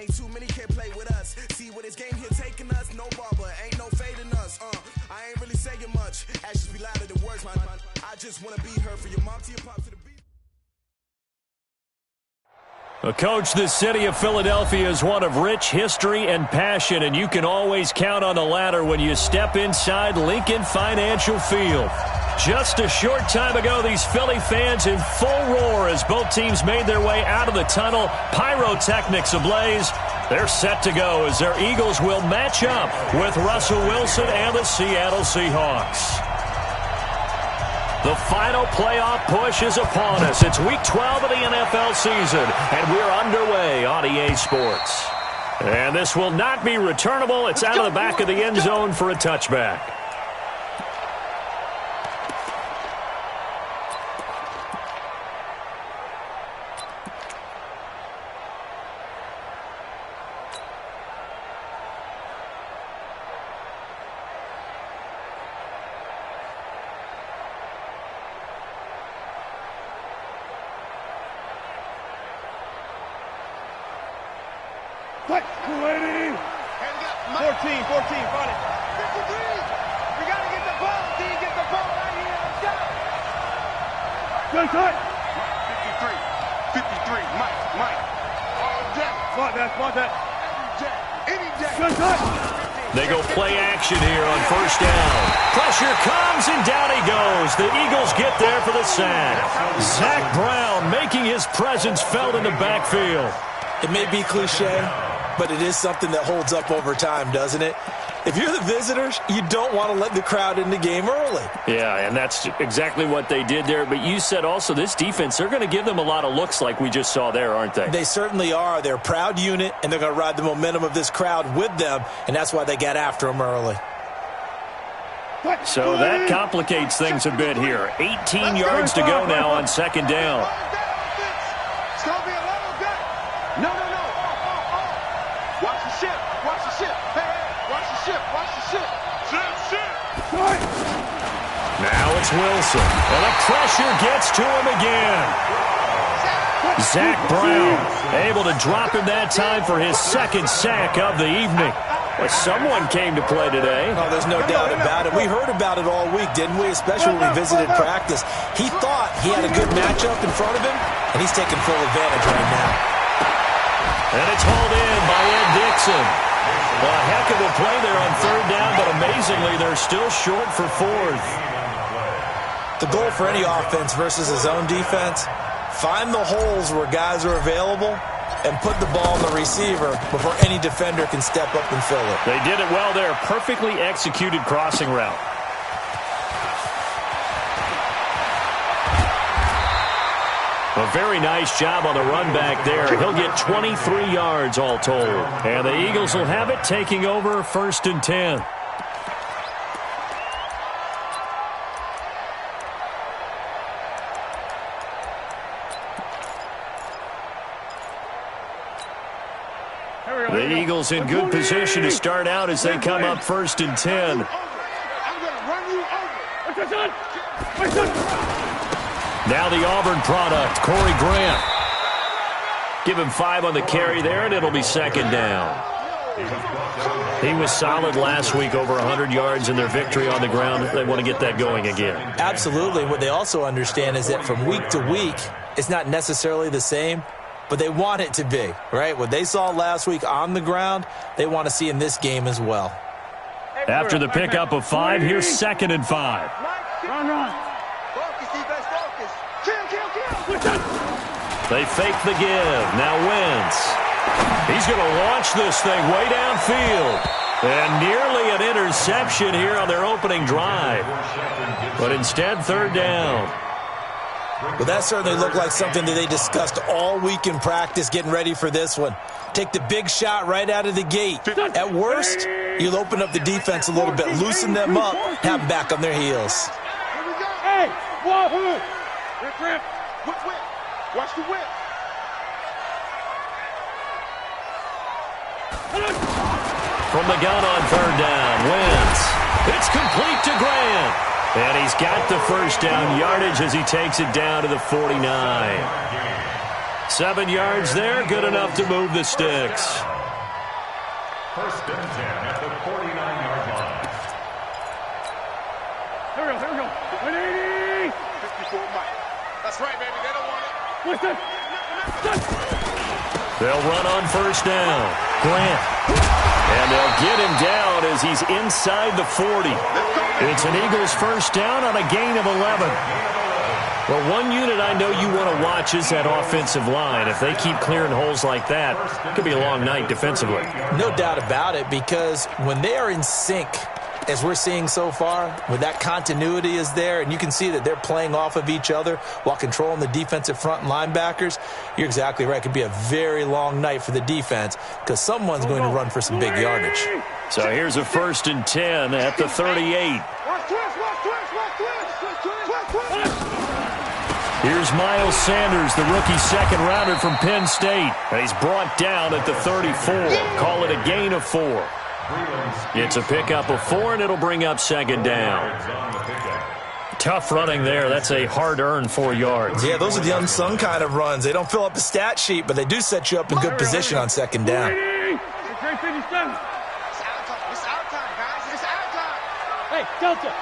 ain't too many can play with us. See where this game here taking us. No barber, ain't no fading us. I ain't really saying much. Actions be louder than words, man. I just wanna be heard from your mom to your pop to the beat. Coach, the city of Philadelphia is one of rich history and passion, and you can always count on the latter when you step inside Lincoln Financial Field. Just a short time ago, these Philly fans in full roar as both teams made their way out of the tunnel, pyrotechnics ablaze. They're set to go as their Eagles will match up with Russell Wilson and the Seattle Seahawks. The final playoff push is upon us. It's Week 12 of the NFL season, and we're underway on EA Sports. And this will not be returnable. It's out of the back of the end zone for a touchback. What? 280. 14, find it. 53. We got to get the ball. D, get the ball right here. Let's go. Good cut. 53. Mike. All day. Spot that. Any day. Good cut. They go play action here on first down. Pressure comes, and down he goes. The Eagles get there for the sack. Zach Brown making his presence felt in the backfield. It may be cliche, but it is something that holds up over time, doesn't it? If you're the visitors, you don't want to let the crowd in the game early. Yeah, and that's exactly what they did there. But you said also this defense, they're going to give them a lot of looks like we just saw there, aren't they? They certainly are. They're a proud unit, and they're going to ride the momentum of this crowd with them, and that's why they got after them early. So that complicates things a bit here. 18 yards to go now on second down. It's going to be a level gut. No. Watch the ship. Hey, watch the ship. Ship. Now it's Wilson. And the pressure gets to him again. Zach Brown able to drop him that time for his second sack of the evening. Well, someone came to play today. Oh, there's no doubt about it. We heard about it all week, didn't we? Especially when we visited practice. He thought he had a good matchup in front of him, and he's taking full advantage right now. And it's hauled in by Ed Dixon. Well, a heck of a play there on third down, but amazingly, they're still short for fourth. The goal for any offense versus his own defense, find the holes where guys are available and put the ball on the receiver before any defender can step up and fill it. They did it well there. Perfectly executed crossing route. A very nice job on the run back there. He'll get 23 yards all told. And the Eagles will have it, taking over first and 10. The Eagles in good position to start out as they come up first and 10. Now the Auburn product, Corey Grant. Give him 5 on the carry there, and it'll be second down. He was solid last week, over 100 yards in their victory on the ground. They want to get that going again. Absolutely. What they also understand is that from week to week, it's not necessarily the same, but they want it to be, right? What they saw last week on the ground, they want to see in this game as well. After the pickup of 5, here's second and 5. Run. They fake the give. Now Wentz. He's going to launch this thing way downfield. And nearly an interception here on their opening drive. But instead, third down. Well, that certainly looked like something that they discussed all week in practice getting ready for this one. Take the big shot right out of the gate. At worst, you'll open up the defense a little bit, loosen them up, have them back on their heels. Here we go. Hey, whoa. Whip. Watch the whip. From the gun on third down, Wentz. It's complete to Grant. And he's got the first down yardage as he takes it down to the 49. 7 yards there, good enough to move the sticks. First and 10 at the 49-yard line. Here we go. 180. 54 Mike. That's right, baby. They don't want it. Listen. They'll run on first down. Grant. And they'll get him down as he's inside the 40. It's an Eagles first down on a gain of 11. Well, one unit I know you want to watch is that offensive line. If they keep clearing holes like that, it could be a long night defensively. No doubt about it, because when they are in sync, as we're seeing so far, when that continuity is there, and you can see that they're playing off of each other while controlling the defensive front and linebackers, you're exactly right. It could be a very long night for the defense because someone's going to run for some big yardage. So here's a first and 10 at the 38. Here's Miles Sanders, the rookie second-rounder from Penn State. And he's brought down at the 34. Call it a gain of 4. It's a pickup of 4, and it'll bring up second down. Tough running there. That's a hard-earned 4 yards. Yeah, those are the unsung kind of runs. They don't fill up the stat sheet, but they do set you up in good position on second down. It's our time, guys. It's our time. Hey, Delta.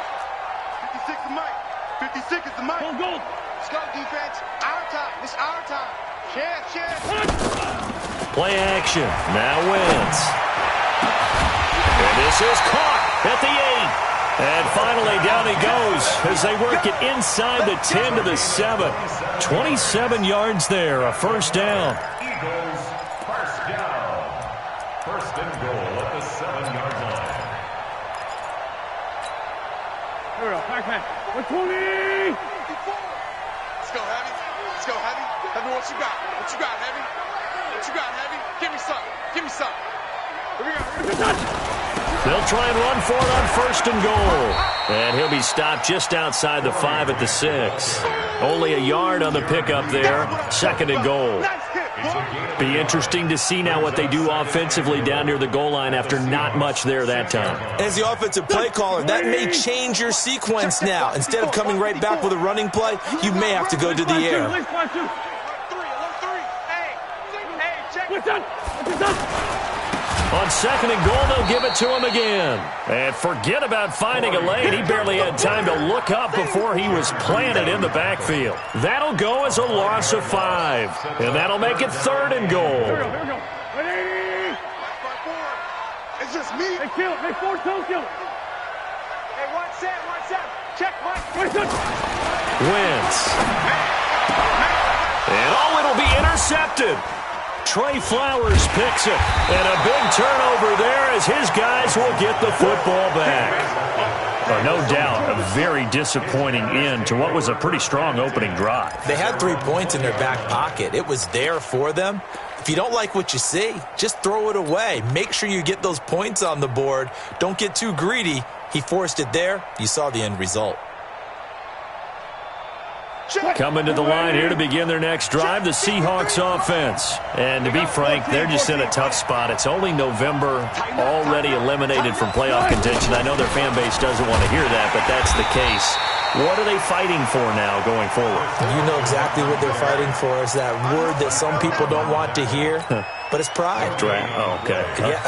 56 is Mike. 56 is the Mike. Go. Let's go, defense. Our time. It's our time. Share. Play action. Now Wentz. And this is caught at the 8. And finally down he goes as they work it inside the 10 to the 7. 27 yards there, a first down. Eagles first down. First and goal at the 7-yard line. Here we go. Back. 120. Let's go, Heavy. Heavy, what you got? Heavy? What you got, Heavy? Give me some. Here we go. They'll try and run for it on first and goal. And he'll be stopped just outside the 5 at the 6. Only a yard on the pickup there. Second and goal. Be interesting to see now what they do offensively down near the goal line after not much there that time. As the offensive play caller, that may change your sequence now. Instead of coming right back with a running play, you may have to go to the air. On second and goal, they'll give it to him again. And forget about finding a lane. He barely had time to look up before he was planted in the backfield. That'll go as a loss of 5. And that'll make it third and goal. Here we go. 180. It's just me. Hey, kill it. Hey, 4 toe kill it. Hey, one set. Check, Mike. Wentz. And it'll be intercepted. Trey Flowers picks it. And a big turnover there as his guys will get the football back. No doubt, a very disappointing end to what was a pretty strong opening drive. They had 3 points in their back pocket. It was there for them. If you don't like what you see, just throw it away. Make sure you get those points on the board. Don't get too greedy. He forced it there. You saw the end result. Coming to the line here to begin their next drive, the Seahawks offense. And to be frank, they're just in a tough spot. It's only November, already eliminated from playoff contention. I know their fan base doesn't want to hear that, but that's the case. What are they fighting for now going forward? You know exactly what they're fighting for. Is that word that some people don't want to hear, but it's pride. Draft. Oh, okay. Yeah.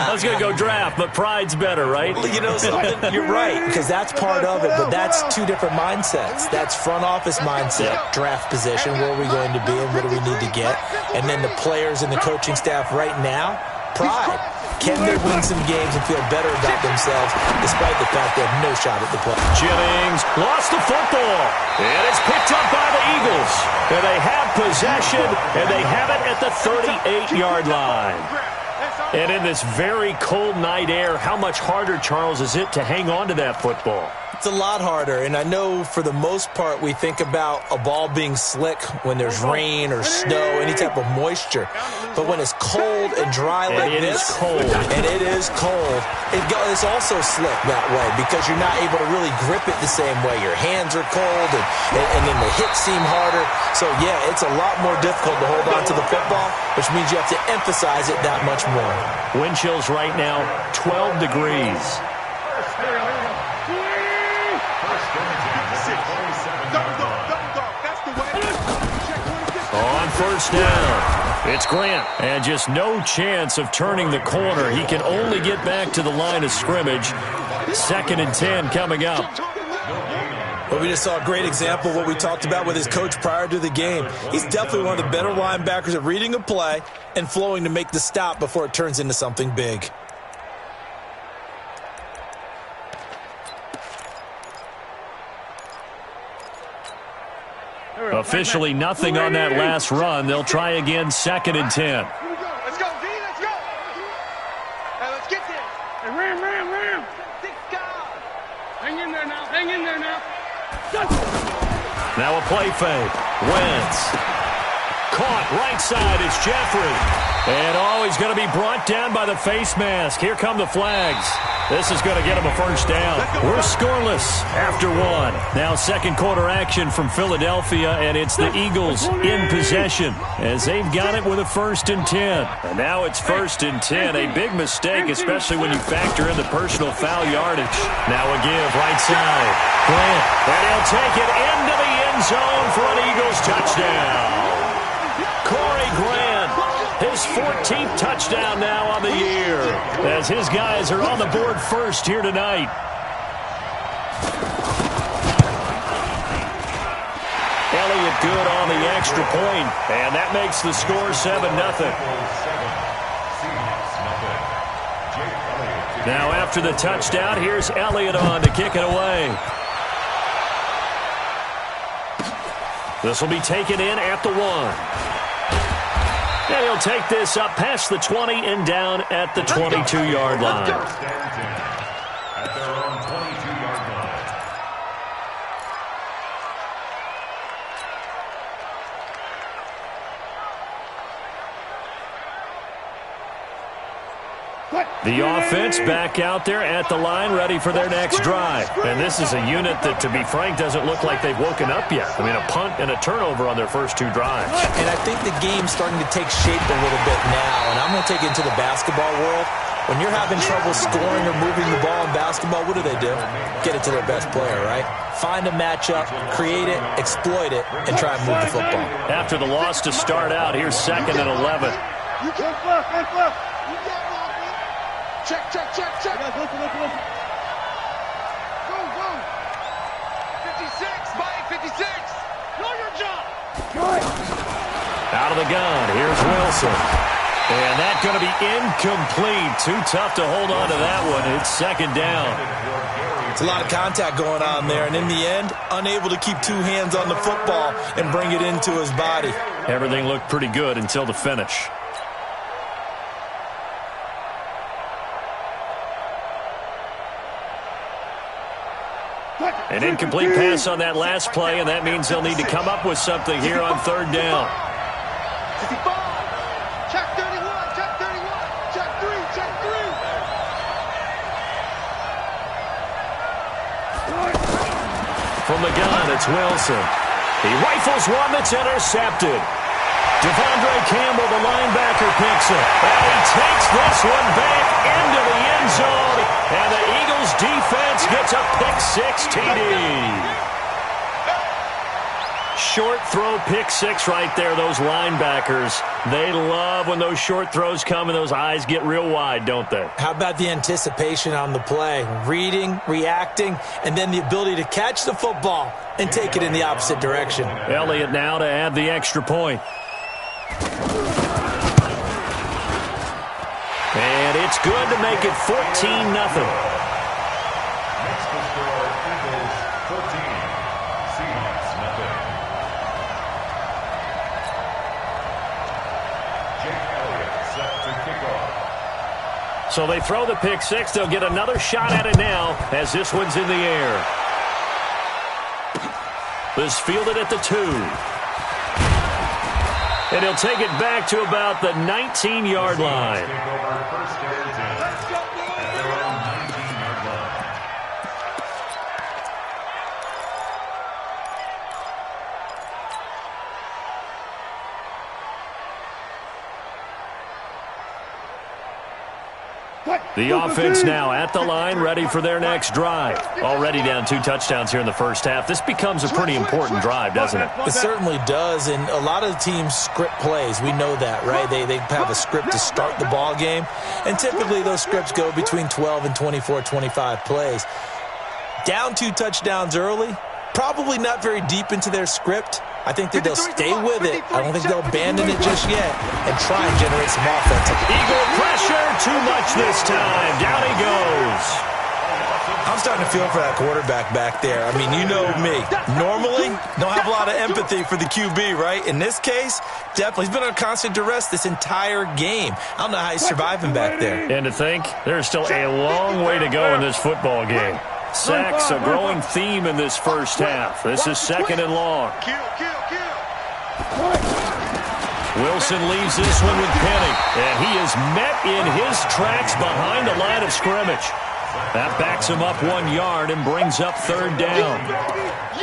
I was going to go draft, but pride's better, right? You know something? You're right, because that's part of it, but that's 2 different mindsets. That's front office mindset, draft position, where are we going to be and what do we need to get? And then the players and the coaching staff right now, pride. Can they win some games and feel better about themselves despite the fact they have no shot at the play? Jennings lost the football, and it's picked up by the Eagles. And they have possession, and they have it at the 38-yard line. And in this very cold night air, how much harder, Charles, is it to hang on to that football? It's a lot harder, and I know for the most part we think about a ball being slick when there's rain or snow, any type of moisture. But when it's cold and dry like this, and it is cold, it's also slick that way because you're not able to really grip it the same way. Your hands are cold, and then the hits seem harder. So, yeah, it's a lot more difficult to hold on to the football, which means you have to emphasize it that much more. Wind chills right now, 12 degrees. On first down. It's Grant. And just no chance of turning the corner. He can only get back to the line of scrimmage. 2nd and 10 coming up. Well, we just saw a great example of what we talked about with his coach prior to the game. He's definitely one of the better linebackers at reading a play and flowing to make the stop before it turns into something big. Officially nothing on that last run. They'll try again, 2nd and 10. Let's go, Z, let's go. Hey, let's get this. Hey, ram. Six guys. Hang in there now. Now a play fake. Wentz. Caught right side. It's Jeffrey. And he's going to be brought down by the face mask. Here come the flags. This is going to get him a first down. We're scoreless after 1. Now second quarter action from Philadelphia, and it's the Eagles in possession as they've got it with a 1st and 10. And now it's 1st and 10. A big mistake, especially when you factor in the personal foul yardage. Now a give right side. Grant. And he'll take it into the end zone for an Eagles touchdown. Corey Grant. His 14th touchdown now on the year as his guys are on the board first here tonight. Elliott good on the extra point, and that makes the score 7-0. Now after the touchdown, here's Elliott on to kick it away. This will be taken in at the 1. And he'll take this up past the 20 and down at the 22-yard line. At their own 22-yard line. The offense back out there at the line, ready for their next drive. And this is a unit that, to be frank, doesn't look like they've woken up yet. I mean, a punt and a turnover on their first 2 drives. And I think the game's starting to take shape a little bit now. And I'm going to take it into the basketball world. When you're having trouble scoring or moving the ball in basketball, what do? Get it to their best player, right? Find a matchup, create it, exploit it, and try and move the football. After the loss to start out, here's 2nd and 11. Check. Listen. Go. 56, Mike, 56. Know your job. Out of the gun, here's Wilson. And that's going to be incomplete. Too tough to hold on to that one. It's 2nd down. It's a lot of contact going on there, and in the end, unable to keep 2 hands on the football and bring it into his body. Everything looked pretty good until the finish. An incomplete pass on that last play, and that means they'll need to come up with something here on 3rd down. 55. Check 31. Check 3. From the gun, it's Wilson. He rifles one that's intercepted. Devondre Campbell, the linebacker, picks it. And he takes this one back into the end zone. And the Eagles defense gets a pick-6 TD. Short throw, pick-6 right there, those linebackers. They love when those short throws come and those eyes get real wide, don't they? How about the anticipation on the play? Reading, reacting, and then the ability to catch the football and take it in the opposite direction. Elliott now to add the extra point. And it's good to make it 14-0. Next to score, Eagles 14, Seahawks nothing. Jake Elliott set to kick off. So they throw the pick-6. They'll get another shot at it now as this one's in the air. This fielded at the 2. And he'll take it back to about the 19-yard line. The offense now at the line, ready for their next drive. Already down 2 touchdowns here in the first half. This becomes a pretty important drive, doesn't it? It certainly does, and a lot of the teams script plays. We know that, right? They have a script to start the ball game, and typically those scripts go between 12 and 24, 25 plays. Down 2 touchdowns early, probably not very deep into their script. I think that they'll stay with it. I don't think they'll abandon it just yet and try and generate some offense. Eagle pressure, too much this time. Down he goes. I'm starting to feel for that quarterback back there. I mean, you know me. Normally, don't have a lot of empathy for the QB, right? In this case, definitely. He's been under constant duress this entire game. I don't know how he's surviving back there. And to think, there's still a long way to go in this football game. Sacks, a growing theme in this first half. This is 2nd and long. Wilson leaves this one with Penny, and he is met in his tracks behind the line of scrimmage. That backs him up 1 yard and brings up 3rd down.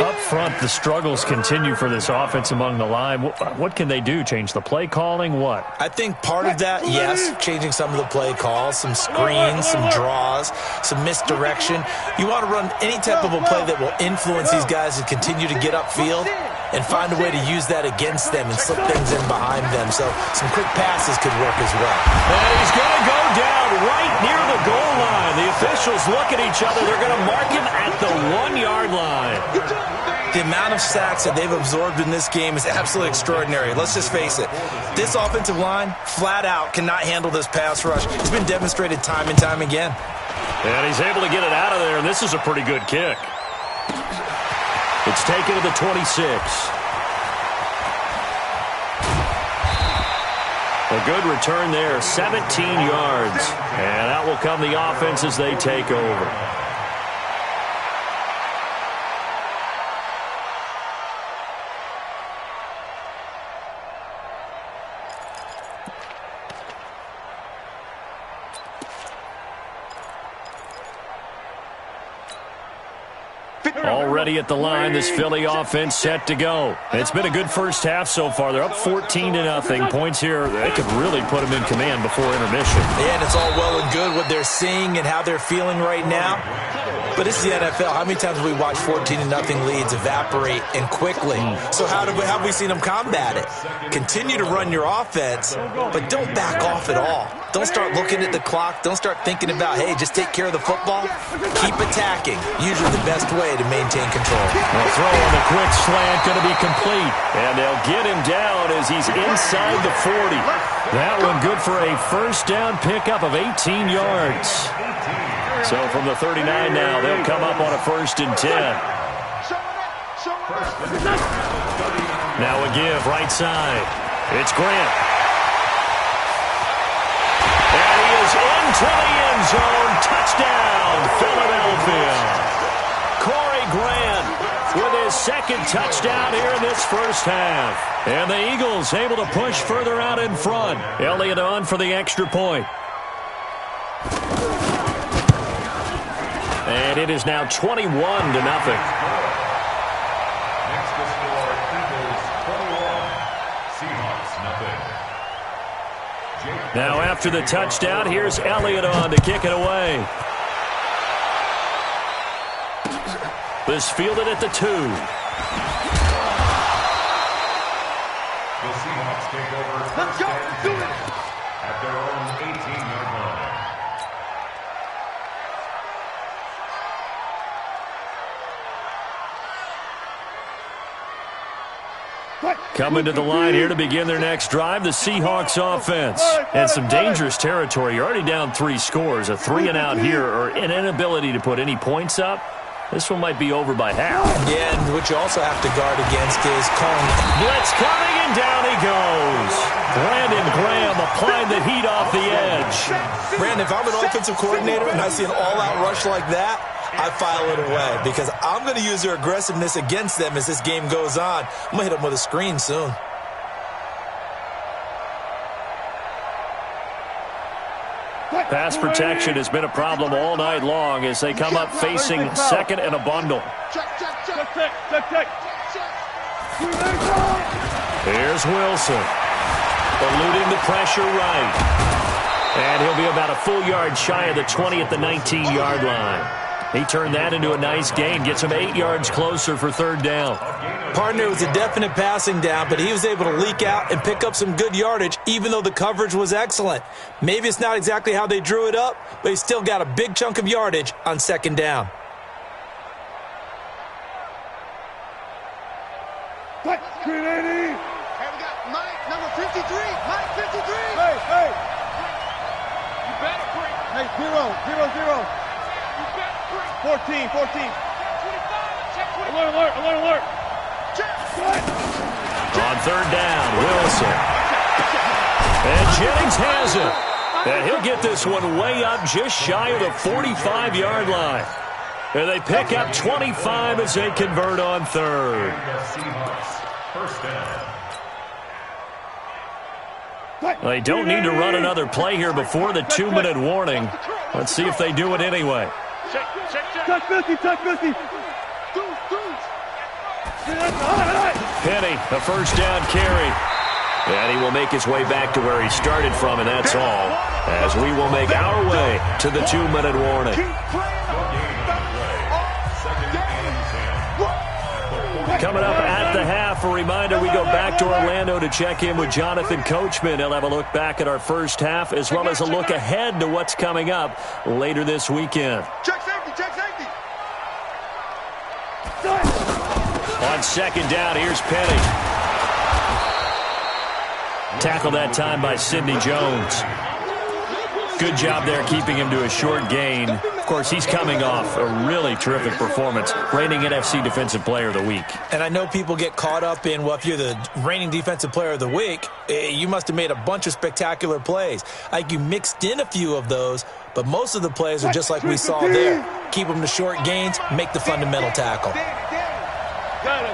Up front, the struggles continue for this offense among the line. What can they do? Change the play calling? What? I think part of that, yes, changing some of the play calls, some screens, some draws, some misdirection. You want to run any type of a play that will influence these guys to continue to get upfield and find a way to use that against them and slip things in behind them. So some quick passes could work as well. And he's going to go down right near the goal line. The officials look at each other. They're going to mark him at the 1-yard line. The amount of sacks that they've absorbed in this game is absolutely extraordinary. Let's just face it. This offensive line, flat out, cannot handle this pass rush. It's been demonstrated time and time again. And he's able to get it out of there, and this is a pretty good kick. It's taken to the 26. A good return there, 17 yards. And out will come the offense as they take over. Already at the line, this Philly offense set to go. It's been a good first half so far. They're up 14-0. Points here, they could really put them in command before intermission. Yeah, and it's all well and good what they're seeing and how they're feeling right now. But this is the NFL. How many times have we watched 14-0 leads evaporate and quickly? So how have we seen them combat it? Continue to run your offense, but don't back off at all. Don't start looking at the clock. Don't start thinking about, hey, just take care of the football. Keep attacking. Usually the best way to maintain control. The throw on the quick slant going to be complete. And they'll get him down as he's inside the 40. That one good for a first down pickup of 18 yards. So from the 39 now, they'll come up on a 1st and 10. Now a give right side. It's Grant. And he is into the end zone. Touchdown, Philadelphia. Corey Grant with his 2nd touchdown here in this first half. And the Eagles able to push further out in front. Elliott on for the extra point. And it is now 21-0. Next to score, Eagles 21, Seahawks nothing. Now after the touchdown, here's Elliott on to kick it away. This fielded at the 2. The Seahawks take over first and 10 at their own 18-yard line. Coming to the line here to begin their next drive, the Seahawks offense. And some dangerous territory. You're already down 3 scores. A 3-and-out here or an inability to put any points up. This one might be over by half. Yeah, and what you also have to guard against is calling. Blitz coming, and down he goes. Brandon Graham applying the heat off the edge. Brandon, if I'm an offensive coordinator and I see an all-out rush like that, I file it away because I'm going to use their aggressiveness against them as this game goes on. I'm going to hit them with a screen soon. Pass protection has been a problem all night long as they come up facing 2nd and a bundle. Here's Wilson. Eluding the pressure right. And He'll be about a full yard shy of the 20 at the 19-yard line. He turned that into a nice gain, gets him 8 yards closer for third down. Partner, it was a definite passing down, but he was able to leak out and pick up some good yardage, even though the coverage was excellent. Maybe it's not exactly how they drew it up, but he still got a big chunk of yardage on second down. Screen 80. Hey, we got Mike, number 53. Mike, 53. Hey. You better bring. Hey, 0. 14. Alert. On third down, Wilson. And Jennings has it. And he'll get this one way up just shy of the 45-yard line. And they pick up 25 as they convert on third. First down. They don't need to run another play here before the 2-minute warning. Let's see if they do it anyway. Touch 50. Penny, a first down carry. And he will make his way back to where he started from, and that's all, as we will make our way to the 2-minute warning. Coming up at the half, a reminder, we go back to Orlando to check in with Jonathan Coachman. He'll have a look back at our first half, as well as a look ahead to what's coming up later this weekend. Check safety. On second down, here's Penny. Tackled that time by Sidney Jones. Good job there keeping him to a short gain. Of course, he's coming off a really terrific performance, reigning NFC Defensive Player of the Week. And I know people get caught up in, well, if you're the reigning Defensive Player of the Week, you must have made a bunch of spectacular plays. Like, you mixed in a few of those, but most of the plays are just like we saw there. Keep them to short gains, make the fundamental tackle. Got it.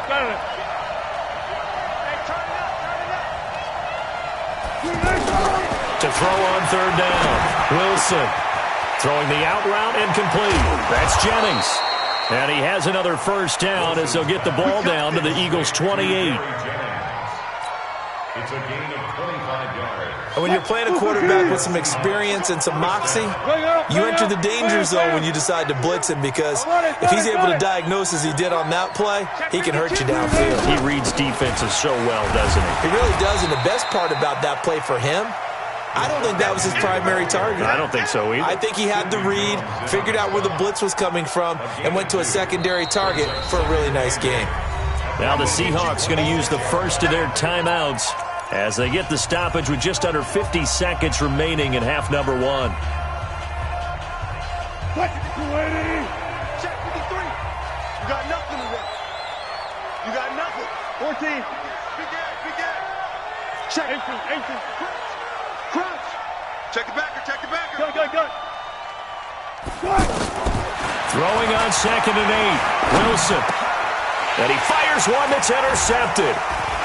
To throw on third down, Wilson throwing the out route and complete. That's Jennings. And he has another first down as they'll get the ball down to the Eagles' 28. It's a gain of 25 yards. And when you're playing a quarterback with some experience and some moxie, you enter the danger zone when you decide to blitz him, because if he's able to diagnose as he did on that play, he can hurt you downfield. He reads defenses so well, doesn't he? He really does, and the best part about that play for him, I don't think that was his primary target. I don't think so either. I think he had the read, figured out where the blitz was coming from, and went to a secondary target for a really nice game. Now the Seahawks going to use the first of their timeouts as they get the stoppage with just under 50 seconds remaining in half number one. Check 53. You got nothing today. You got nothing. 14. Big gap. Check. 18. Crouch. Check the backer. Go. Throwing on second and 8. Wilson. And he fires one that's intercepted.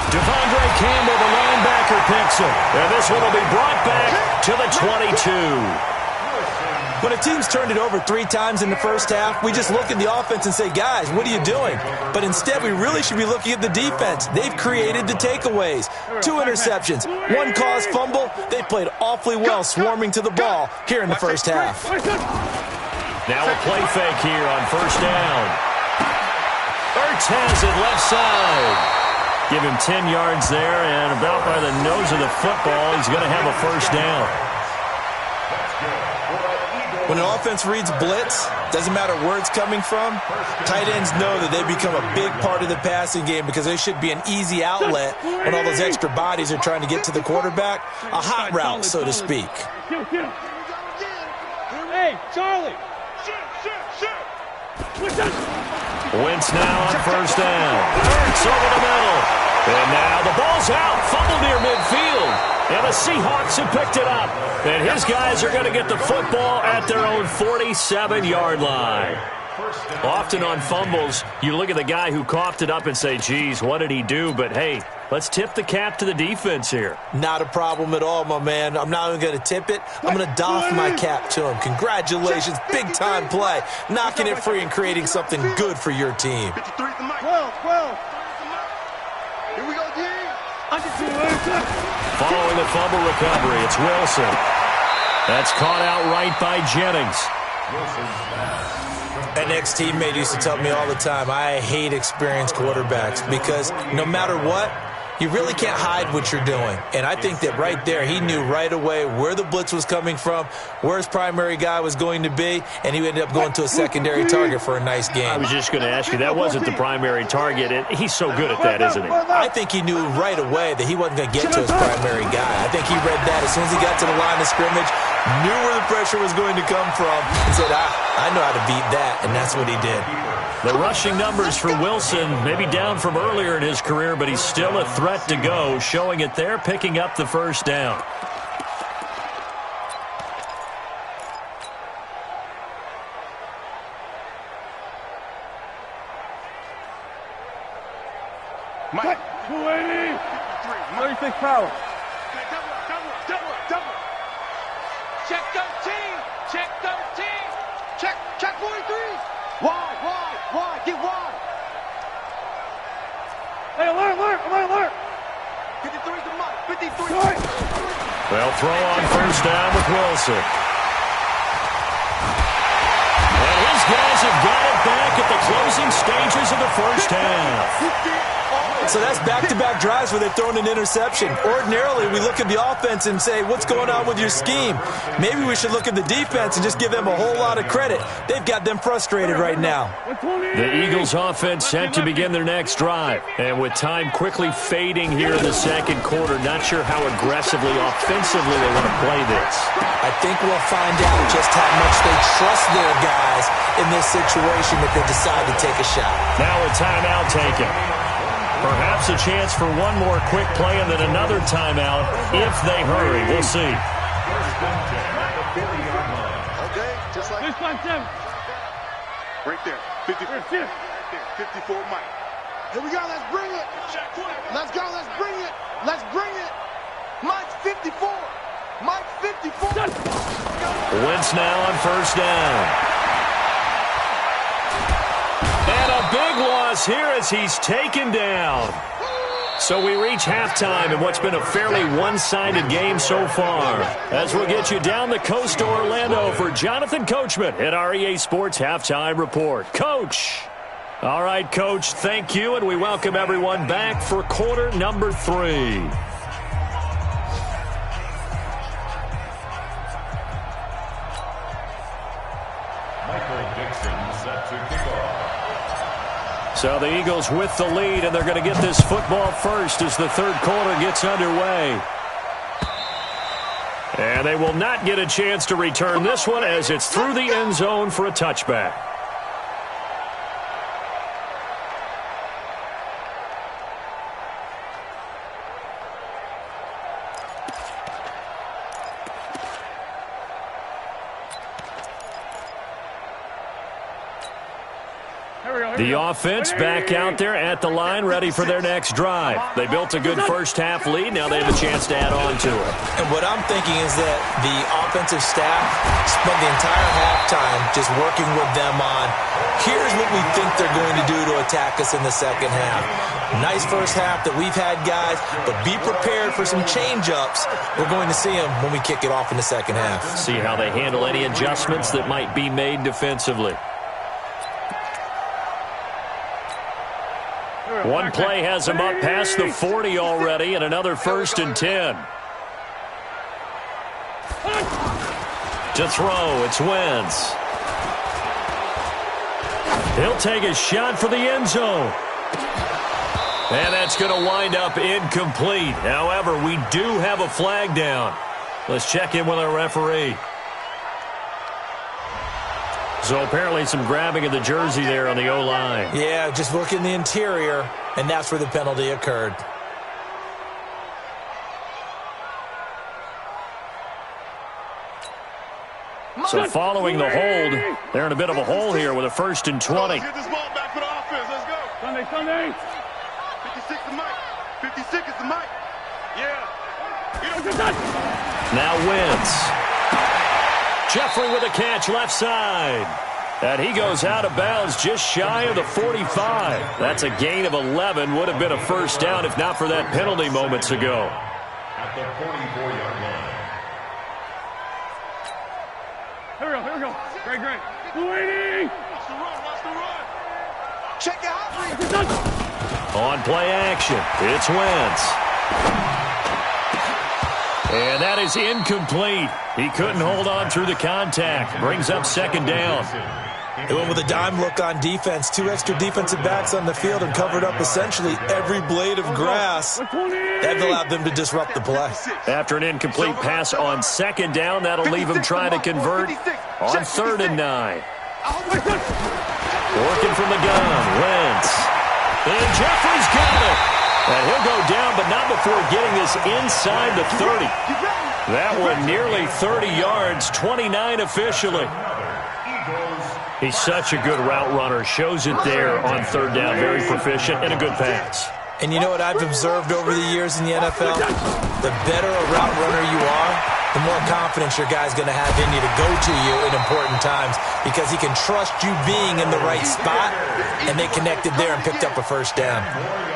Devondre Campbell, the linebacker, picks it. And this one will be brought back to the 22. When a team's turned it over 3 times in the first half, we just look at the offense and say, guys, what are you doing? But instead, we really should be looking at the defense. They've created the takeaways. 2 interceptions, 1 caused fumble. They played awfully well swarming to the ball here in the first half. Now a play fake here on first down. Ertz has it left side. Give him 10 yards there, and about by the nose of the football, he's going to have a first down. When an offense reads blitz, doesn't matter where it's coming from, tight ends know that they become a big part of the passing game because they should be an easy outlet when all those extra bodies are trying to get to the quarterback. A hot route, so to speak. Hey, Charlie. Wentz now on first down. Ertz over the middle. And now the ball's out. Fumble near midfield. And the Seahawks have picked it up. And his guys are going to get the football at their own 47-yard line. Often on fumbles, you look at the guy who coughed it up and say, geez, what did he do? But, hey, let's tip the cap to the defense here. Not a problem at all, my man. I'm not even going to tip it. I'm going to doff my cap to him. Congratulations. Big-time play. Knocking it free and creating something good for your team. 12. Here we go, D. Following the fumble recovery, it's Wilson. That's caught out right by Jennings. An ex-teammate used to tell me all the time, I hate experienced quarterbacks because no matter what, you really can't hide what you're doing. And I think that right there, he knew right away where the blitz was coming from, where his primary guy was going to be, and he ended up going to a secondary target for a nice game. I was just going to ask you, that wasn't the primary target. He's so good at that, isn't he? I think he knew right away that he wasn't going to get to his primary guy. I think he read that as soon as he got to the line of scrimmage, knew where the pressure was going to come from, and said, I know how to beat that, and that's what he did. The rushing numbers for Wilson, maybe down from earlier in his career, but he's still a threat to go, showing it there, picking up the first down. Mike. 280. 36 power. Double. Check 13. Check 13. Check 43. Wide. Get wide. Hey, alert. 53's the Mike. 53. They'll throw on first down with Wilson. And his guys have got it back at the closing stages of the first half. So that's back-to-back drives where they've thrown an interception. Ordinarily, we look at the offense and say, what's going on with your scheme? Maybe we should look at the defense and just give them a whole lot of credit. They've got them frustrated right now. The Eagles offense set to begin their next drive. And with time quickly fading here in the second quarter, not sure how aggressively, offensively they want to play this. I think we'll find out just how much they trust their guys in this situation if they decide to take a shot. Now a timeout taken. Perhaps a chance for one more quick play and then another timeout if they hurry. We'll see. Okay, just like This one, Tim. right there. 54. 54 Mike. Here we go. Let's bring it. Let's go. Let's bring it. Mike's 54. Mike's 54. Wentz now on first down. And a big loss here as he's taken down. So we reach halftime in what's been a fairly one-sided game so far. As we'll get you down the coast to Orlando for Jonathan Coachman at our EA Sports Halftime Report. Coach. All right, Coach, thank you, and we welcome everyone back for quarter number 3. So the Eagles with the lead, and they're going to get this football first as the third quarter gets underway. And they will not get a chance to return this one as it's through the end zone for a touchback. The offense back out there at the line, ready for their next drive. They built a good first-half lead. Now they have a chance to add on to it. And what I'm thinking is that the offensive staff spent the entire halftime just working with them on, here's what we think they're going to do to attack us in the second half. Nice first half that we've had, guys, but be prepared for some change-ups. We're going to see them when we kick it off in the second half. See how they handle any adjustments that might be made defensively. One play has him up past the 40 already, and another 1st and 10. To throw, it's Wentz. He'll take a shot for the end zone. And that's going to wind up incomplete. However, we do have a flag down. Let's check in with our referee. So apparently some grabbing of the jersey there on the O-line. Yeah, just look in the interior, and that's where the penalty occurred. So following the hold, they're in a bit of a hole here with a 1st and 20. Get this ball back for the offense. Let's go. Sunday. 56 to Mike. 56 is the Mike. Yeah. Now Wentz. Jeffrey with a catch left side. And he goes out of bounds just shy of the 45. That's a gain of 11. Would have been a first down if not for that penalty moments ago. At the 44-yard line. Here we go. Great. 280. Watch the run. Check it out. On play action, it's Wentz. And that is incomplete. He couldn't hold on through the contact. Brings up second down. They went with a dime look on defense. 2 extra defensive backs on the field and covered up essentially every blade of grass. That allowed them to disrupt the play. After an incomplete pass on second down, that'll leave him trying to convert on 3rd and 9. Working from the gun, Wentz. And Jeffrey's got it. And he'll go down, but not before getting this inside the 30. That one nearly 30 yards, 29 officially. He's such a good route runner. Shows it there on 3rd down. Very proficient and a good pass. And you know what I've observed over the years in the NFL? The better a route runner you are, the more confidence your guy's going to have in you to go to you in important times because he can trust you being in the right spot, and they connected there and picked up a 1st down.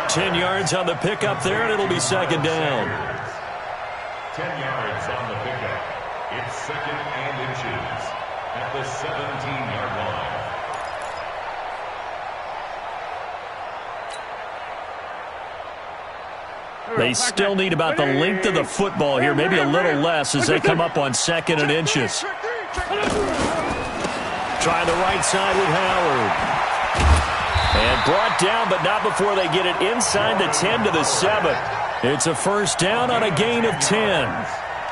10 yards on the pickup there, and it'll be 2nd down. 10 yards on the pickup. It's 2nd and inches at the 17-yard line. They still need about the length of the football here, maybe a little less as they come up on 2nd and inches. Trying the right side with Howard. And brought down, but not before they get it inside the 10 to the 7. It's a 1st down on a gain of 10.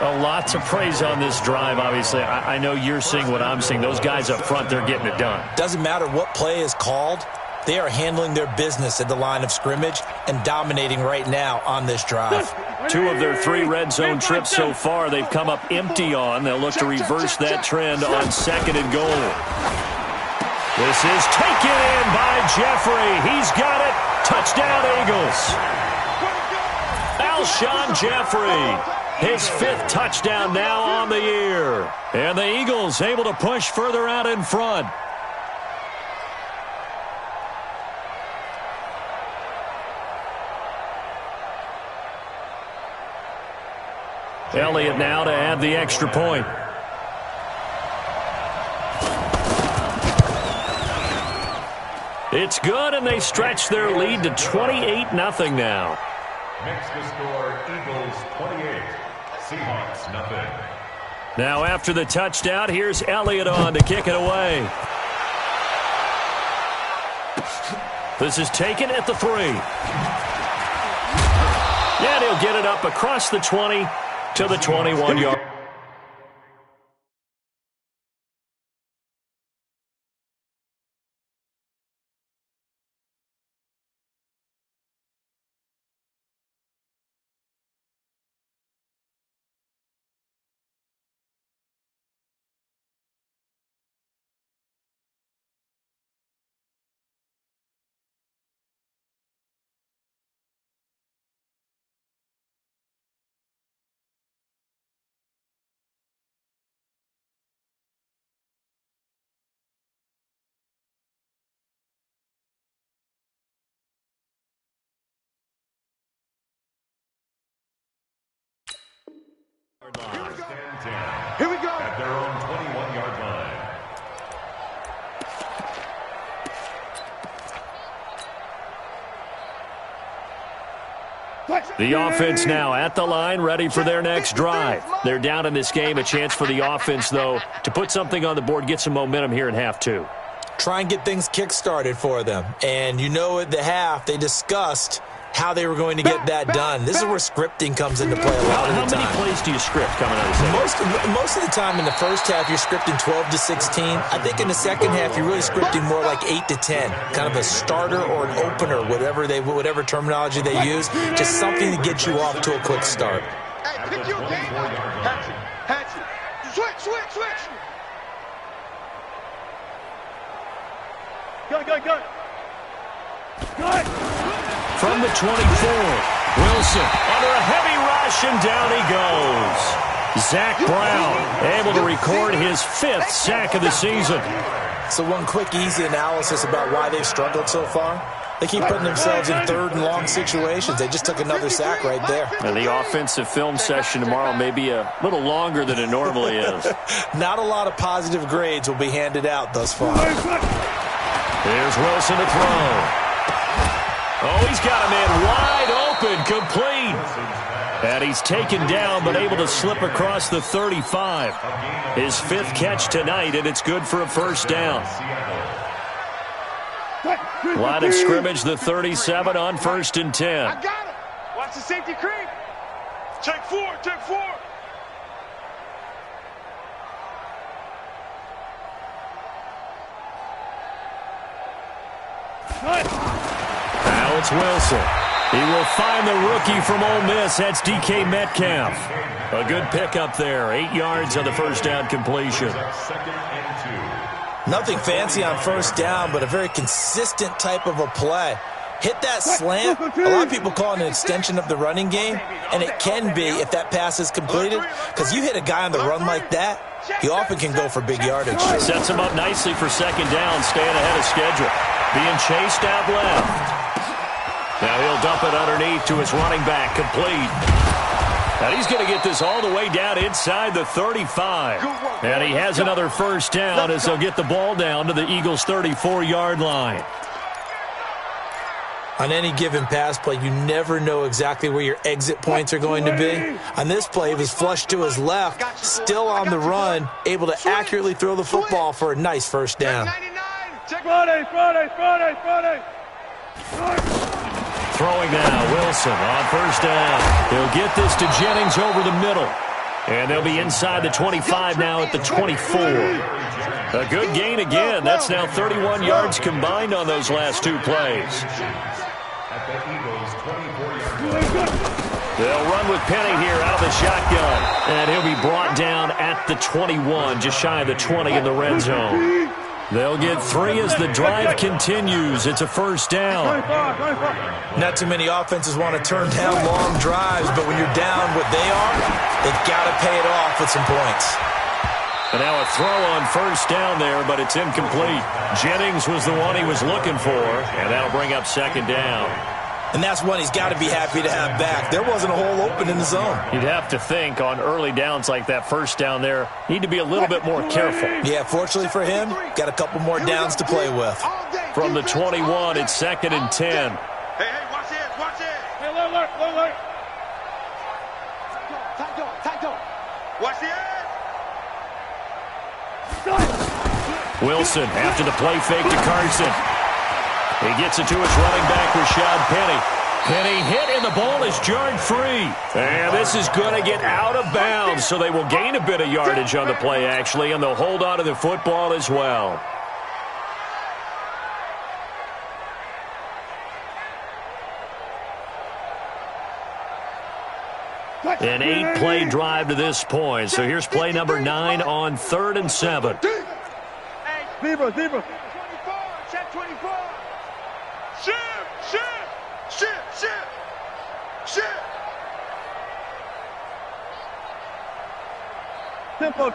A lot to praise on this drive, obviously. I know you're seeing what I'm seeing. Those guys up front, they're getting it done. Doesn't matter what play is called. They are handling their business at the line of scrimmage and dominating right now on this drive. 2 of their 3 red zone trips so far, they've come up empty on. They'll look to reverse that trend on 2nd and goal. This is taken in by Jeffrey. He's got it. Touchdown, Eagles. Alshon Jeffrey, his 5th touchdown now on the year. And the Eagles able to push further out in front. Elliott now to add the extra point. It's good, and they stretch their lead to 28-0 now. Next to score, Eagles 28, Seahawks 0. Now after the touchdown, here's Elliott on to kick it away. This is taken at the 3. And he'll get it up across the 20 to the 21-yard. Here we go. At their own 21-yard line. The offense now at the line, ready for their next drive. They're down in this game. A chance for the offense, though, to put something on the board, get some momentum here in half 2. Try and get things kick-started for them. And you know at the half, they discussed how they were going to get that done. This is where scripting comes into play a lot of the time. How many plays do you script coming out of the second? Most of the time in the first half, you're scripting 12 to 16. I think in the second half, you're really scripting more like 8 to 10. Kind of a starter or an opener, whatever terminology they use. Just something to get you off to a quick start. Hey, pick your game. Hatchet. Switch. Go. From the 24, Wilson under a heavy rush, and down he goes. Zach Brown able to record his 5th sack of the season. So one quick, easy analysis about why they've struggled so far. They keep putting themselves in third and long situations. They just took another sack right there. And the offensive film session tomorrow may be a little longer than it normally is. Not a lot of positive grades will be handed out thus far. Here's Wilson to throw. Oh, he's got a man wide open, complete. And he's taken down, but able to slip across the 35. His 5th catch tonight, and it's good for a first down. Line of scrimmage, the 37 on 1st and 10. I got it. Watch the safety creep. Take 4, take 4. Now it's Wilson. He will find the rookie from Ole Miss. That's DK Metcalf. A good pickup there. 8 yards on the first down completion. Nothing fancy on first down, but a very consistent type of a play. Hit that slant. A lot of people call it an extension of the running game, and it can be if that pass is completed, because you hit a guy on the run like that, he often can go for big yardage. Sets him up nicely for second down, staying ahead of schedule. Being chased out left. Now he'll dump it underneath to his running back, complete. And he's going to get this all the way down inside the 35. And he has another first down as they'll get the ball down to the Eagles' 34-yard line. On any given pass play, you never know exactly where your exit points are going to be. On this play, he was flushed to his left, still on the run, able to accurately throw the football for a nice first down. Friday. Throwing now, Wilson on first down. He'll get this to Jennings over the middle. And they'll be inside the 25 now at the 24. A good gain again. That's now 31 yards combined on those last 2 plays. They'll run with Penny here out of the shotgun. And he'll be brought down at the 21, just shy of the 20 in the red zone. They'll get 3 as the drive continues. It's a first down. Not too many offenses want to turn down long drives, but when you're down what they are, they've got to pay it off with some points. And now a throw on first down there, but it's incomplete. Jennings was the one he was looking for, and that'll bring up second down. And that's one he's got to be happy to have back. There wasn't a hole open in the zone. You'd have to think on early downs like that first down there, need to be a little bit more careful. Yeah, fortunately for him, got a couple more downs to play with. From the 21, it's 2nd and 10. Hey, watch this. Hey, look. Tight door. Watch the edge. Wilson after the play fake to Carson. He gets it to his running back, Rashad Penny. Penny hit, and the ball is jarred free. And this is going to get out of bounds, so they will gain a bit of yardage on the play, actually, and they'll hold on to the football as well. An 8-play drive to this point. So here's play number 9 on 3rd and 7. Zebra. 24. Check 24. Shit. Tempo.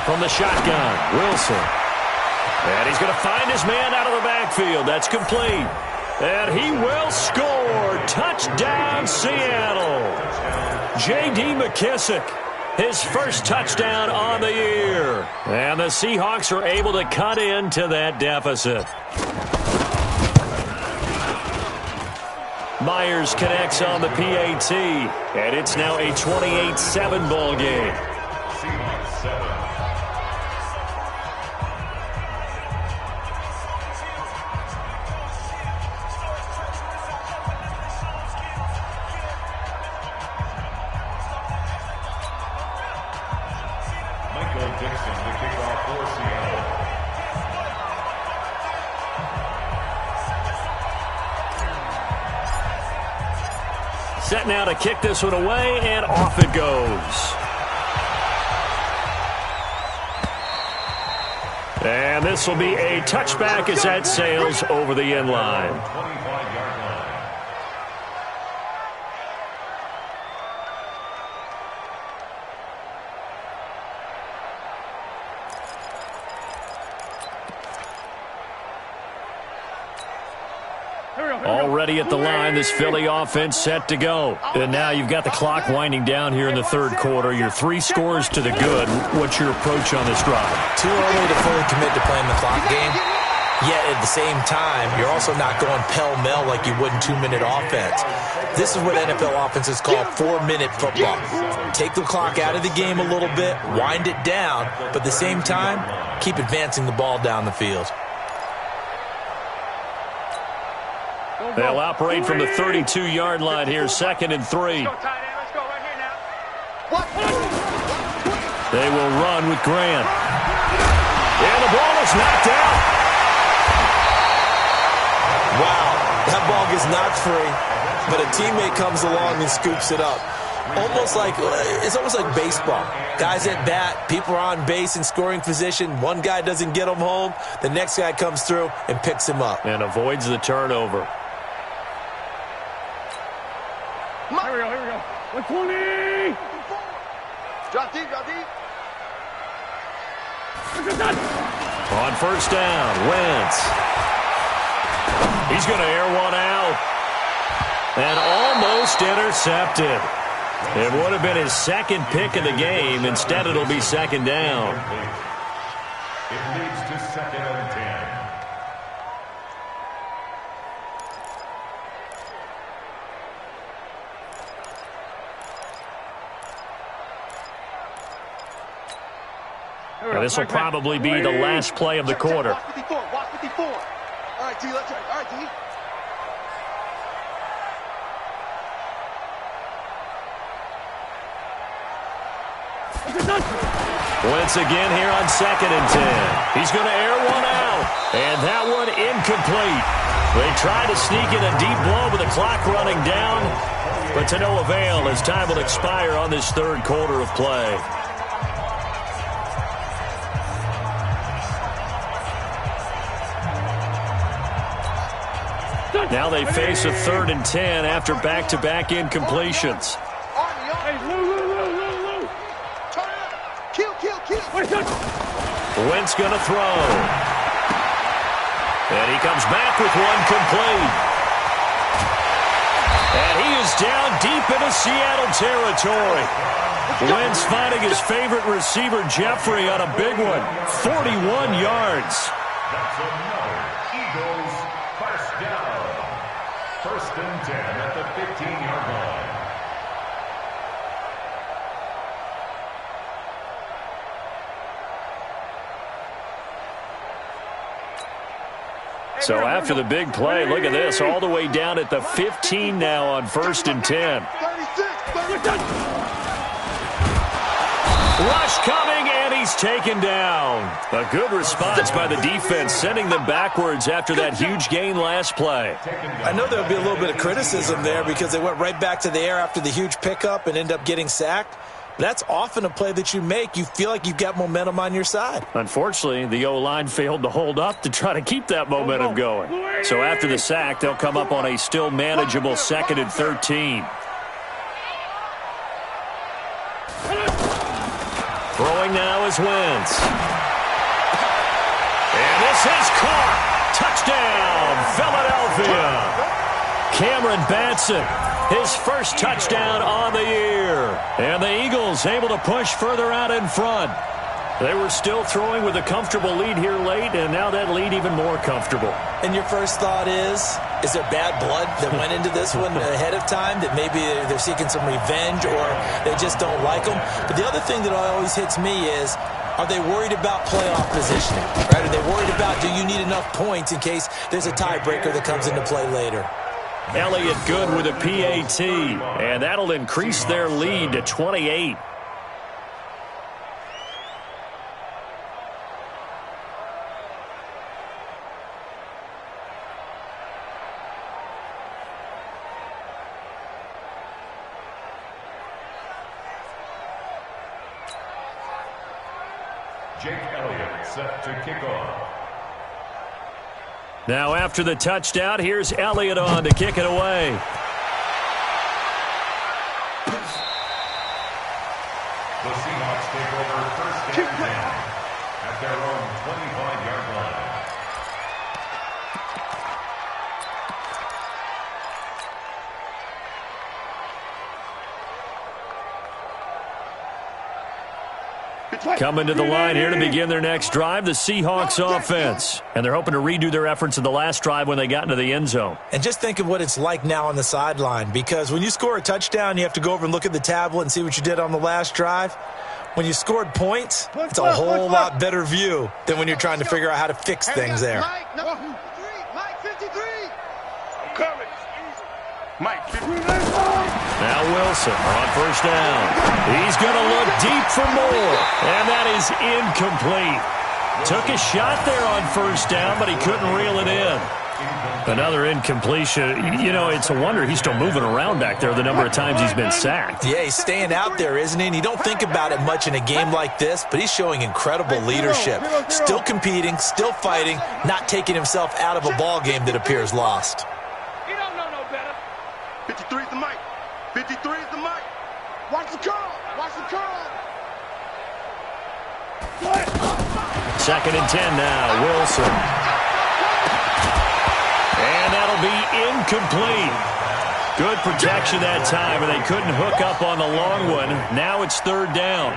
From the shotgun, Wilson. And he's going to find his man out of the backfield. That's complete. And he will score. Touchdown, Seattle. J.D. McKissick. His first touchdown on the year. And the Seahawks are able to cut into that deficit. Myers connects on the PAT. And it's now a 28-7 ball game. Seahawks 7. Set now to kick this one away, and off it goes. And this will be a touchback as that sails over the end line. 25-yard line. ready at the line. This Philly offense set to go. And now you've got the clock winding down here in the third quarter. You're 3 scores to the good. What's your approach on this drive? Too early to fully commit to playing the clock game. Yet at the same time, you're also not going pell-mell like you would in 2-minute offense. This is what NFL offenses call 4-minute football. Take the clock out of the game a little bit, wind it down, but at the same time, keep advancing the ball down the field. They'll operate from the 32-yard line here, 2nd and 3. They will run with Grant. And the ball is knocked out. Wow, that ball gets knocked free, but a teammate comes along and scoops it up. It's almost like baseball. Guys at bat, people are on base in scoring position. One guy doesn't get him home. The next guy comes through and picks him up. And avoids the turnover. Here we go. 120. Drop deep. On first down, Wentz. He's going to air one out. And almost intercepted. It would have been his 2nd pick of the game. Instead, it'll be 2nd down. It leads to 2nd and 10. This will probably be the last play of the quarter. Watch 54. All right, T, let's try. All right, T. Once again here on 2nd and 10. He's going to air one out. And that one incomplete. They try to sneak in a deep blow with the clock running down. But to no avail as time will expire on this third quarter of play. Now they face a 3rd and 10 after back-to-back incompletions. Wentz going to throw. And he comes back with one complete. And he is down deep into Seattle territory. Wentz finding his favorite receiver, Jeffrey, on a big one. 41 yards. That's another Eagles first down. 1st and 10 at the 15-yard line. So after the big play, look at this, all the way down at the 15 now on 1st and 10. 36. Rush coming, and he's taken down. A good response by the defense, sending them backwards after that huge gain last play. I know there'll be a little bit of criticism there because they went right back to the air after the huge pickup and end up getting sacked. That's often a play that you make. You feel like you've got momentum on your side. Unfortunately, the O-line failed to hold up to try to keep that momentum going. So after the sack, they'll come up on a still manageable 2nd and 13. Throwing now is Wentz. And this is caught. Touchdown, Philadelphia. Cameron Batson, his first touchdown on the year. And the Eagles able to push further out in front. They were still throwing with a comfortable lead here late, and now that lead even more comfortable. And your first thought is there bad blood that went into this one ahead of time, that maybe they're seeking some revenge or they just don't like them? But the other thing that always hits me is, are they worried about playoff positioning? Right? Are they worried about, do you need enough points in case there's a tiebreaker that comes into play later? Elliott good with a PAT, and that'll increase their lead to 28. Jake Elliott set to kick off. Now after the touchdown, here's Elliott on to kick it away. The Seahawks take over 1st and 10 at their own 25-yard line. Coming to the line here to begin their next drive, the Seahawks offense. And they're hoping to redo their efforts in the last drive when they got into the end zone. And just think of what it's like now on the sideline, because when you score a touchdown, you have to go over and look at the tablet and see what you did on the last drive. When you scored points, it's a whole lot better view than when you're trying to figure out how to fix things there. Mike 53. I'm coming. Mike 53. Now Wilson on first down. He's going to look deep for more. And that is incomplete. Took a shot there on first down, but he couldn't reel it in. Another incompletion. You know, it's a wonder he's still moving around back there the number of times he's been sacked. Yeah, he's staying out there, isn't he? And you don't think about it much in a game like this, but he's showing incredible leadership. Still competing, still fighting, not taking himself out of a ball game that appears lost. You don't know no better. 53 is the mic. 53 is the mic. Watch the curl. Watch the curl. Second and 10 now, Wilson. And that'll be incomplete. Good protection that time, and they couldn't hook up on the long one. Now it's third down.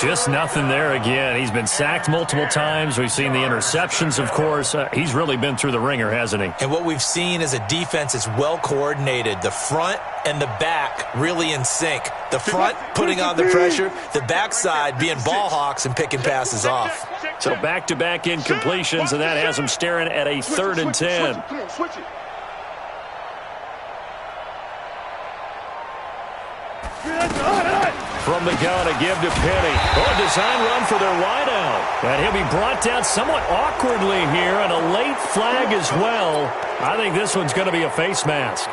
Just nothing there again. He's been sacked multiple times. We've seen the interceptions, of course. He's really been through the ringer, hasn't he? And what we've seen is a defense that's well coordinated. The front and the back really in sync. The front putting on the pressure, the backside being ball hawks and picking passes off. So back-to-back incompletions, and that has them staring at a third and 10. Come on, switch it. From the gun, a give to Penny. Oh, a design run for their wideout. And he'll be brought down somewhat awkwardly here, and a late flag as well. I think this one's going to be a face mask.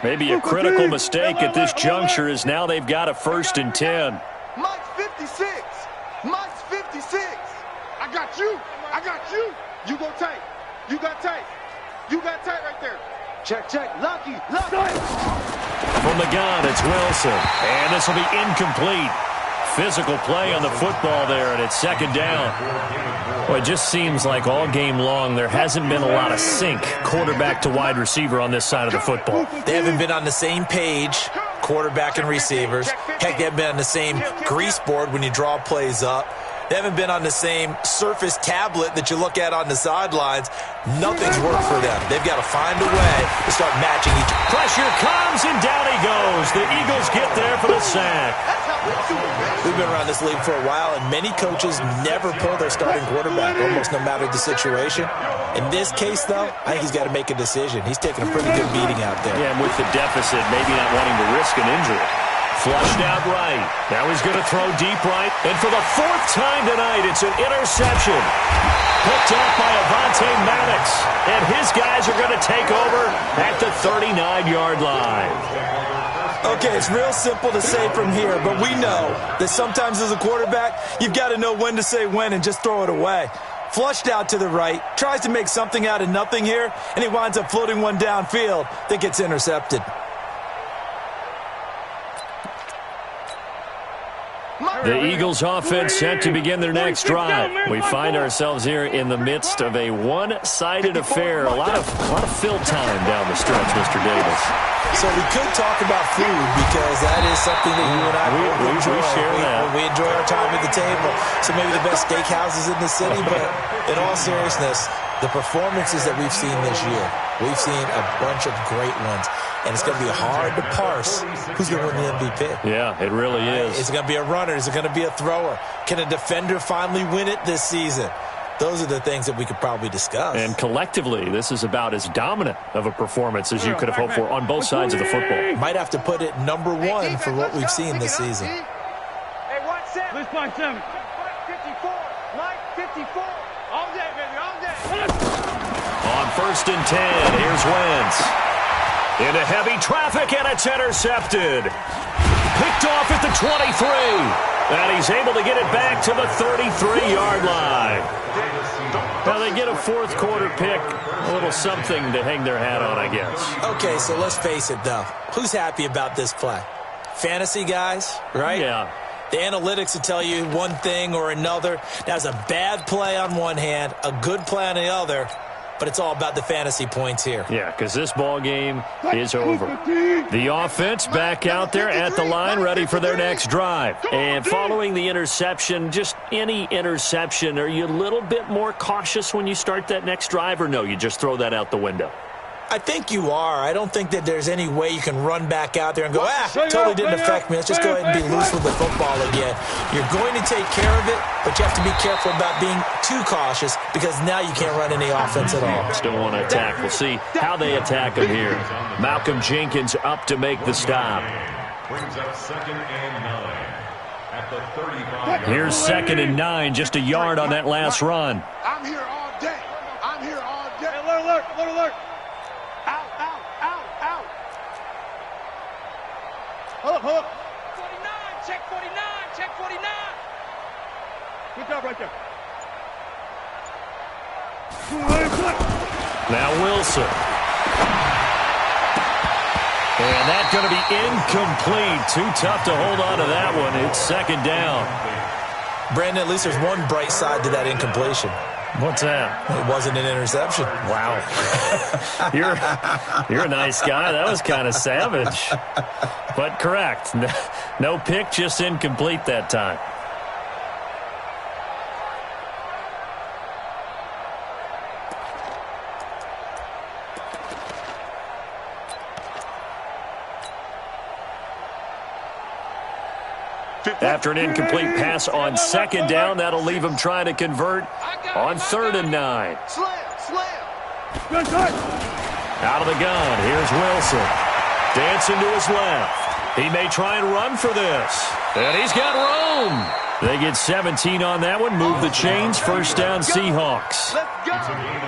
Maybe a critical mistake at this juncture, as now they've got a first and 10. Mike's 56. Mike's 56. I got you. I got you. You go tight. You got tight. You got tight right there. Check, check. Lucky. From the gun, it's Wilson. And this will be incomplete. Physical play on the football there, and it's second down. Well, it just seems like all game long there hasn't been a lot of sync quarterback to wide receiver on this side of the football. They haven't been on the same page, quarterback and receivers. Heck, they haven't been on the same grease board when you draw plays up. They haven't been on the same surface tablet that you look at on the sidelines. Nothing's worked for them. They've got to find a way to start matching each other. Pressure comes, and down he goes. The Eagles get there for the sack. We've been around this league for a while, and many coaches never pull their starting quarterback, almost no matter the situation. In this case, though, I think he's got to make a decision. He's taking a pretty good beating out there. Yeah, and with the deficit, maybe not wanting to risk an injury. Flushed out right. Now he's going to throw deep right. And for the fourth time tonight, it's an interception. Picked off by Avonte Maddox. And his guys are going to take over at the 39-yard line. Okay, it's real simple to say from here, but we know that sometimes as a quarterback, you've got to know when to say when and just throw it away. Flushed out to the right, tries to make something out of nothing here, and he winds up floating one downfield that gets intercepted. The Eagles offense set to begin their next drive. We find ourselves here in the midst of a one-sided affair. A lot of fill time down the stretch, Mr. Davis. So we could talk about food because that is something that you and I enjoy. We share that. We enjoy our time at the table. So maybe the best steakhouses in the city, but in all seriousness, the performances that we've seen this year, we've seen a bunch of great ones. And it's going to be hard to parse who's going to win the MVP. Yeah, it really is. Is it going to be a runner? Is it going to be a thrower? Can a defender finally win it this season? Those are the things that we could probably discuss. And collectively, this is about as dominant of a performance as you could have hoped for on both sides of the football. Might have to put it number one for what we've seen this season. Hey, watch that. Let's find 7. Mike 54. Mike 54. All day, baby, all day. On first and 10, here's Wentz. Into heavy traffic, and it's intercepted. Picked off at the 23. And he's able to get it back to the 33-yard line. Now they get a fourth quarter pick. A little something to hang their hat on, I guess. Okay, so let's face it, though. Who's happy about this play? Fantasy guys, right? Yeah. The analytics will tell you one thing or another. That's a bad play on one hand, a good play on the other. but it's all about the fantasy points here. Yeah, because this ball game is over. The offense back out there at the line, ready for their next drive. And following the interception, just any interception, are you a little bit more cautious when you start that next drive, or no, you just throw that out the window? I think you are. I don't think that there's any way you can run back out there and go, totally didn't affect me. Let's just go ahead and be loose with the football again. You're going to take care of it, but you have to be careful about being too cautious because now you can't run any offense at all. Still want to attack. We'll see how they attack him here. Malcolm Jenkins up to make the stop. Brings up 2nd and 9 at the 35. Here's 2nd and 9, just a yard on that last run. I'm here all day. I'm here all day. Alert, alert, alert. Out, out, out, out. Hold up. 49, check 49, check 49. Good job right there. Now Wilson. And that's going to be incomplete. Too tough to hold on to that one. It's 2nd down. Brandon, at least there's one bright side to that incompletion. What's that? It wasn't an interception. Wow. You're a nice guy. That was kind of savage. But correct. No pick, just incomplete that time. After an incomplete pass on 2nd down, that'll leave him trying to convert on 3rd and 9. Slam. Out of the gun, here's Wilson. Dancing to his left. He may try and run for this. And he's got room. They get 17 on that one. Move the chains. 1st down, Seahawks.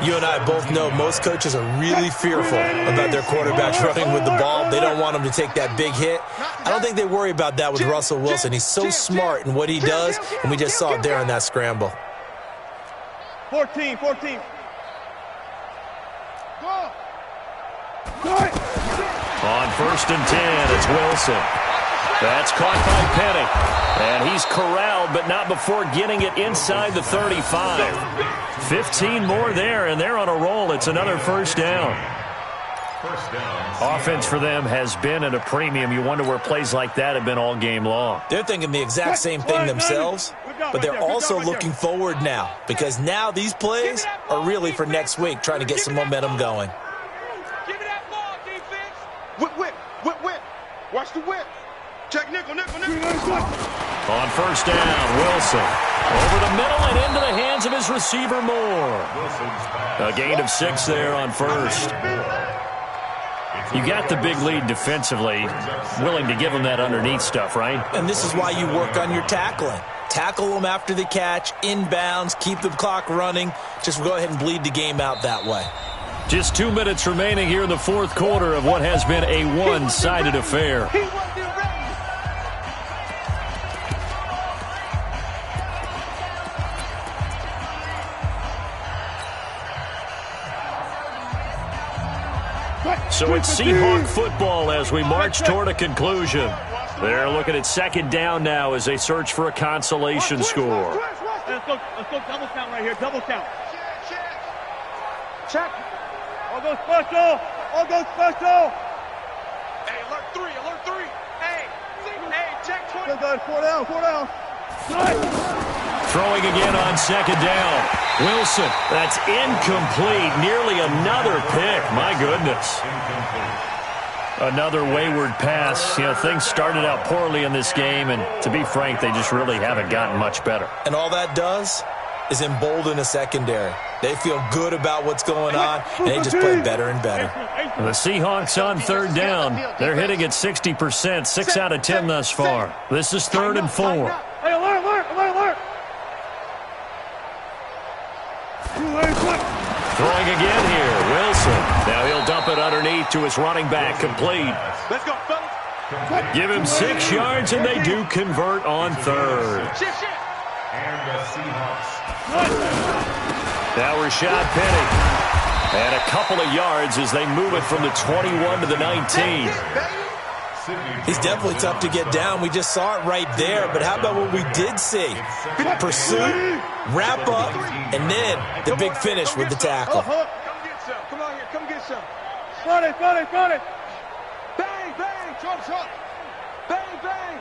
You and I both know most coaches are really fearful about their quarterbacks running with the ball. They don't want them to take that big hit. I don't think they worry about that with Russell Wilson. He's so smart in what he does, and we just saw it there on that scramble. 14. On 1st and 10, it's Wilson. That's caught by Penny. And he's corralled, but not before getting it inside the 35. 15 more there, and they're on a roll. It's another 1st down. Offense for them has been at a premium. You wonder where plays like that have been all game long. They're thinking the exact same thing themselves, but they're also looking forward now because now these plays are really for next week, trying to get some momentum going. Give me that ball, defense. Whip. Watch the whip. Check nickel. On 1st down, Wilson. Over the middle and into the hands of his receiver, Moore. A gain of 6 there on 1st. You got the big lead defensively. Willing to give them that underneath stuff, right? And this is why you work on your tackling. Tackle them after the catch, inbounds, keep the clock running. Just go ahead and bleed the game out that way. Just 2 minutes remaining here in the 4th quarter of what has been a one-sided affair. So it's Seahawk football as we march toward a conclusion. They're looking at 2nd down now as they search for a consolation score. Let's go double count right here. Double count. Check. All go special. Hey, alert 3. Hey, check 20. Good. 4 down. Throwing again on 2nd down. Wilson, that's incomplete. Nearly another pick. My goodness. Another wayward pass. You know, things started out poorly in this game, and to be frank, they just really haven't gotten much better. And all that does is embolden a secondary. They feel good about what's going on, and they just play better and better. The Seahawks on 3rd down. They're hitting at 60%, 6 out of 10 thus far. This is 3rd and 4. Hey, alert. Throwing again here, Wilson. Now he'll dump it underneath to his running back, complete. Let's go, fellas. Give him 6 yards, and they do convert on 3rd. And the Seahawks. Now Rashad Penny. And a couple of yards as they move it from the 21 to the 19. He's definitely tough to get down. We just saw it right there. But how about what we did see? Pursuit, wrap up, and then the big finish with the tackle. pressure. Front it. Bang, bang. Short. Bang, bang.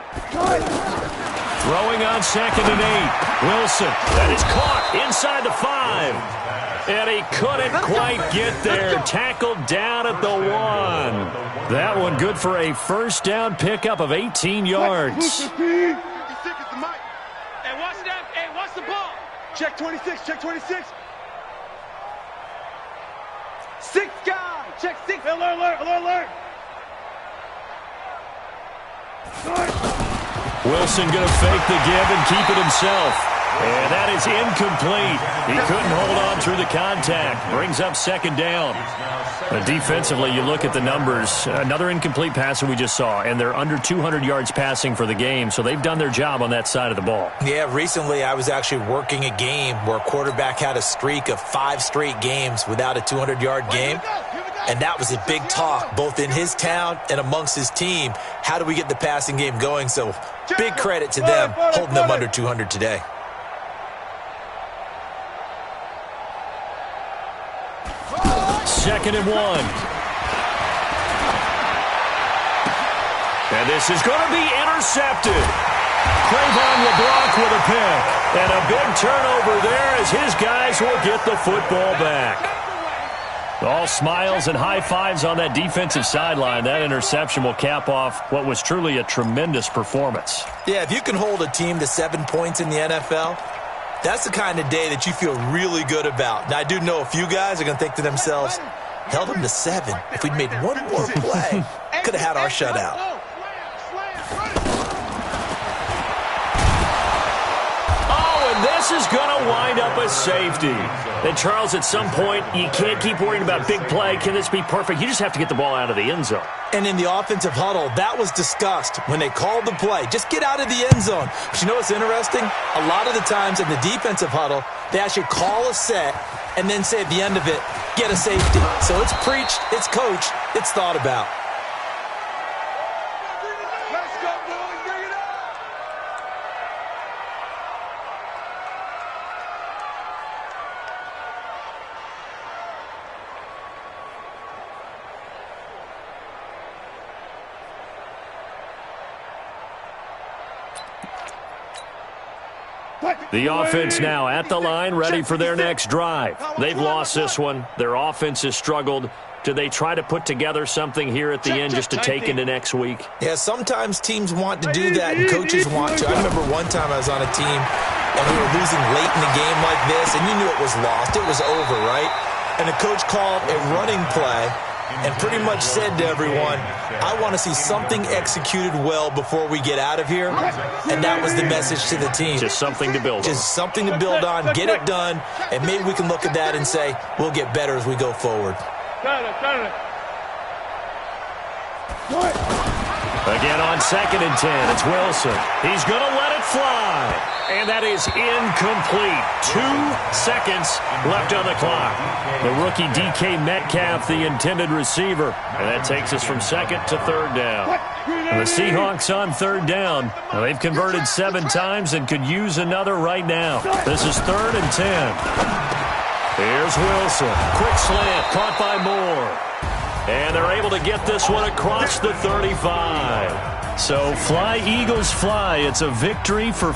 Throwing on 2nd and 8. Wilson. That is caught inside the 5. And he couldn't quite get there. Tackled down at the 1. That one good for a first down pickup of 18 yards. 56 is the mic. Hey, watch that. Hey, watch the ball. Check 26. 6 guy. Check 6. Alert. Wilson going to fake the give and keep it himself. And that is incomplete. He couldn't hold on through the contact. Brings up 2nd down. Defensively, you look at the numbers. Another incomplete pass that we just saw, and they're under 200 yards passing for the game, so they've done their job on that side of the ball. Yeah, recently I was actually working a game where a quarterback had a streak of 5 straight games without a 200-yard game. And that was a big talk, both in his town and amongst his team. How do we get the passing game going? So big credit to them holding them under 200 today. Second and 1. And this is going to be intercepted. Cravon LeBlanc with a pick. And a big turnover there as his guys will get the football back. All smiles and high fives on that defensive sideline. That interception will cap off what was truly a tremendous performance. Yeah, if you can hold a team to 7 points in the NFL, that's the kind of day that you feel really good about. Now, I do know a few guys are going to think to themselves, held them to 7. If we'd made one more play, could have had our shutout. This is going to wind up a safety. And, Charles, at some point, you can't keep worrying about big play. Can this be perfect? You just have to get the ball out of the end zone. And in the offensive huddle, that was discussed when they called the play. Just get out of the end zone. But you know what's interesting? A lot of the times in the defensive huddle, they actually call a set and then say at the end of it, get a safety. So it's preached, it's coached, it's thought about. The offense now at the line, ready for their next drive. They've lost this one. Their offense has struggled. Do they try to put together something here at the end just to take into next week? Yeah, sometimes teams want to do that and coaches want to. I remember one time I was on a team and we were losing late in the game like this, and you knew it was lost. It was over, right? And the coach called a running play and pretty much said to everyone, I want to see something executed well before we get out of here. And that was the message to the team. Just something to build on. Just something to build on, get it done, and maybe we can look at that and say, we'll get better as we go forward. Again on 2nd and 10, it's Wilson. He's going to let it fly. And that is incomplete. 2 seconds left on the clock. The rookie DK Metcalf, the intended receiver. And that takes us from 2nd to 3rd down. And the Seahawks on 3rd down. Now, they've converted 7 times and could use another right now. This is 3rd and 10. Here's Wilson. Quick slant, caught by Moore. And they're able to get this one across the 35. So fly, Eagles, fly. It's a victory for